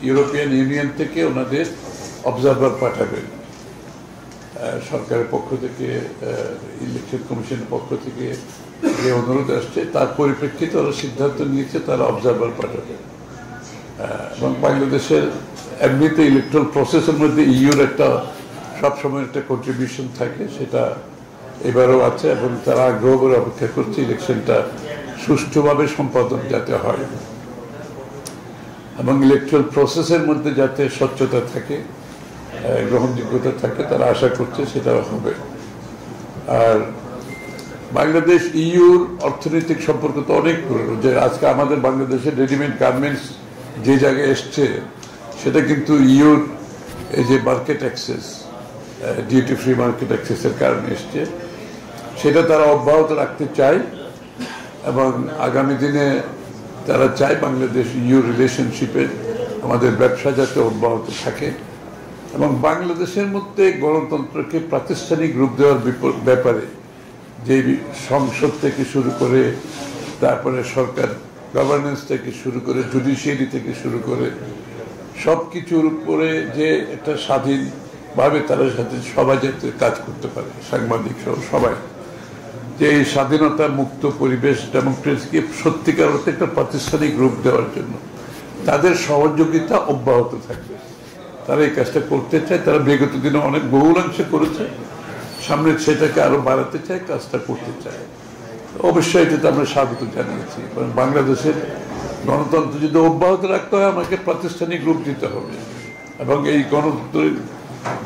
European union থেকে ওনাদের observer পাঠাবেন। সরকারের পক্ষ থেকে, ইলেকশন কমিশনের পক্ষ থেকে যে অনুরোধ আসছে তার পরিপ্রেক্ষিতে ওরা সিদ্ধান্ত নিয়েছে তারা অবজারভার পাঠাবে। এবং বাংলাদেশের এমনিতে ইলেকট্রাল প্রসেসের মধ্যে ইউর একটা সবসময় একটা কন্ট্রিবিউশন থাকে, সেটা এবারও আছে এবং তারা আগ্রহ করে অপেক্ষা করছে ইলেকশনটা সুষ্ঠুভাবে সম্পাদন যাতে হয় এবং ইলেকট্রাল প্রসেসের মধ্যে যাতে স্বচ্ছতা থাকে, গ্রহণযোগ্যতা থাকে, তারা আশা করছে সেটা হবে। আর বাংলাদেশ ইউর অর্থনৈতিক সম্পর্ক তো অনেক পুরনো, যে আজকে আমাদের বাংলাদেশের রেডিমেড গার্মেন্টস যে জায়গায় এসছে সেটা কিন্তু ইউর এই যে market access, duty free market অ্যাক্সেসের কারণে এসছে, সেটা তারা অব্যাহত রাখতে চায় এবং আগামী দিনে তারা চায় বাংলাদেশ ইউ রিলেশনশিপে আমাদের ব্যবসা যাতে অব্যাহত থাকে এবং বাংলাদেশের মধ্যে গণতন্ত্রকে প্রাতিষ্ঠানিক রূপ দেওয়ার ব্যাপারে যে সংসদ থেকে শুরু করে, তারপরে সরকার গভর্নেন্স থেকে শুরু করে, জুডিশিয়ারি থেকে শুরু করে সব কিছুর উপরে যে একটা স্বাধীনভাবে তারা সাথে সবাই যাতে কাজ করতে পারে, সাংবাদিক সহ সবাই, যে এই স্বাধীনতা মুক্ত পরিবেশ ডেমোক্রেসিকে সত্যিকার অর্থে একটা প্রাতিষ্ঠানিক রূপ দেওয়ার জন্য তাদের সহযোগিতা অব্যাহত থাকবে। তারা এই কাজটা করতে চায়, তারা বিগত দিনে অনেক বহুলাংশে করেছে, সামনে সেটাকে আরো বাড়াতে চায়, কাজটা করতে চায়। অবশ্যই এটাতে আমরা স্বাগত জানিয়েছি। কারণ বাংলাদেশের গণতন্ত্র যদি অব্যাহত রাখতে হয় আমাকে প্রাতিষ্ঠানিক রূপ দিতে হবে এবং এই গণতন্ত্রের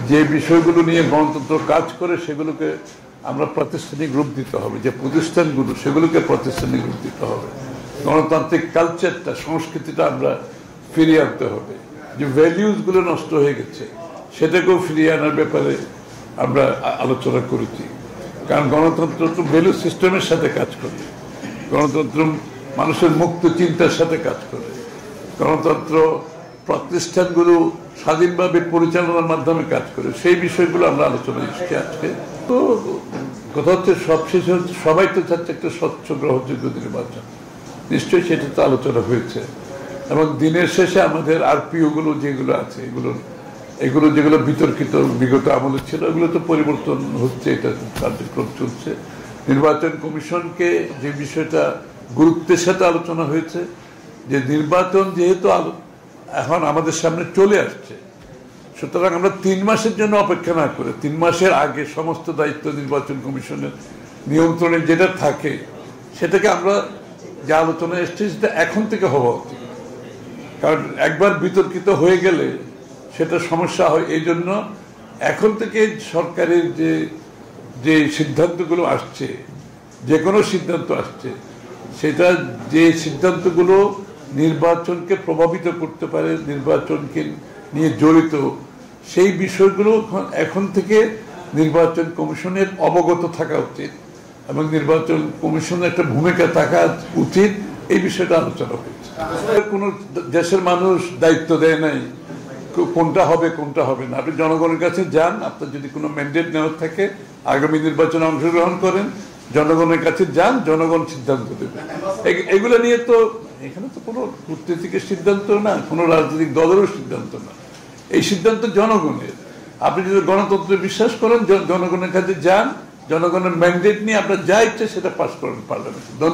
যে বিষয়গুলো নিয়ে গণতন্ত্র কাজ করে সেগুলোকে আমরা প্রাতিষ্ঠানিক রূপ দিতে হবে, যে প্রতিষ্ঠানগুলো সেগুলোকে প্রাতিষ্ঠানিক রূপ দিতে হবে। গণতান্ত্রিক কালচারটা, সংস্কৃতিটা আমরা ফিরিয়ে আনতে হবে। যে ভ্যালিউসগুলো নষ্ট হয়ে গেছে সেটাকেও ফিরিয়ে আনার ব্যাপারে আমরা আলোচনা করেছি। কারণ গণতন্ত্র তো ভ্যালু সিস্টেমের সাথে কাজ করে, গণতন্ত্র মানুষের মুক্ত চিন্তার সাথে কাজ করে, গণতন্ত্র প্রতিষ্ঠানগুলো স্বাধীনভাবে পরিচালনার মাধ্যমে কাজ করে। সেই বিষয়গুলো আমরা আলোচনা করছি আজকে। তো কথা হচ্ছে সবশেষে সবাই তো চাচ্ছে একটা স্বচ্ছ গ্রহণযোগ্য নির্বাচন, নিশ্চয়ই সেটা তো আলোচনা হয়েছে এবং দিনের শেষে আমাদের আরপিও গুলো যেগুলো আছে এগুলো যেগুলো বিতর্কিত বিগত আমলে ছিল এগুলো তো পরিবর্তন হচ্ছে, এটা কার্যক্রম চলছে। নির্বাচন কমিশনকে যে বিষয়টা গুরুত্বের সাথে আলোচনা হয়েছে, যে নির্বাচন যেহেতু এখন আমাদের সামনে চলে আসছে, সুতরাং আমরা 3 মাসের জন্য অপেক্ষা না করে 3 মাসের আগে সমস্ত দায়িত্ব নির্বাচন কমিশনের নিয়ন্ত্রণে যেটা থাকে সেটাকে আমরা যে আলোচনা এসছে সেটা এখন থেকে হওয়া উচিত। কারণ একবার বিতর্কিত হয়ে গেলে সেটা সমস্যা হয়। এই জন্য এখন থেকে সরকারের যে সিদ্ধান্তগুলো আসছে, যে কোনো সিদ্ধান্ত আসছে, সেটা যে সিদ্ধান্তগুলো নির্বাচনকে প্রভাবিত করতে পারে, নির্বাচনকে নিয়ে জড়িত, সেই বিষয়গুলো এখন থেকে নির্বাচন কমিশনের অবগত থাকা উচিত এবং নির্বাচন কমিশনের একটা ভূমিকা থাকা উচিত। এই বিষয়টা আলোচনা হয়েছে। কোনো দেশের মানুষ দায়িত্ব দেয় নাই কোনটা হবে কোনটা হবে না। আপনি জনগণের কাছে যান, আপনার যদি কোনো ম্যান্ডেট নেওয়ার থাকে আগামী নির্বাচনে অংশগ্রহণ করেন, জনগণের কাছে যান, জনগণ সিদ্ধান্ত দেবে। এগুলো নিয়ে তো এখানে তো কোনো কূটনীতিকের সিদ্ধান্ত না, কোনো রাজনৈতিক দলেরও সিদ্ধান্ত না, এই সিদ্ধান্ত জনগণের। আপনি যদি গণতন্ত্রে বিশ্বাস করেন, জনগণের কাছে যান, জনগণের ম্যান্ডেট নিয়ে আপনার যা ইচ্ছে সেটা পাস করেন পার্লামেন্টে।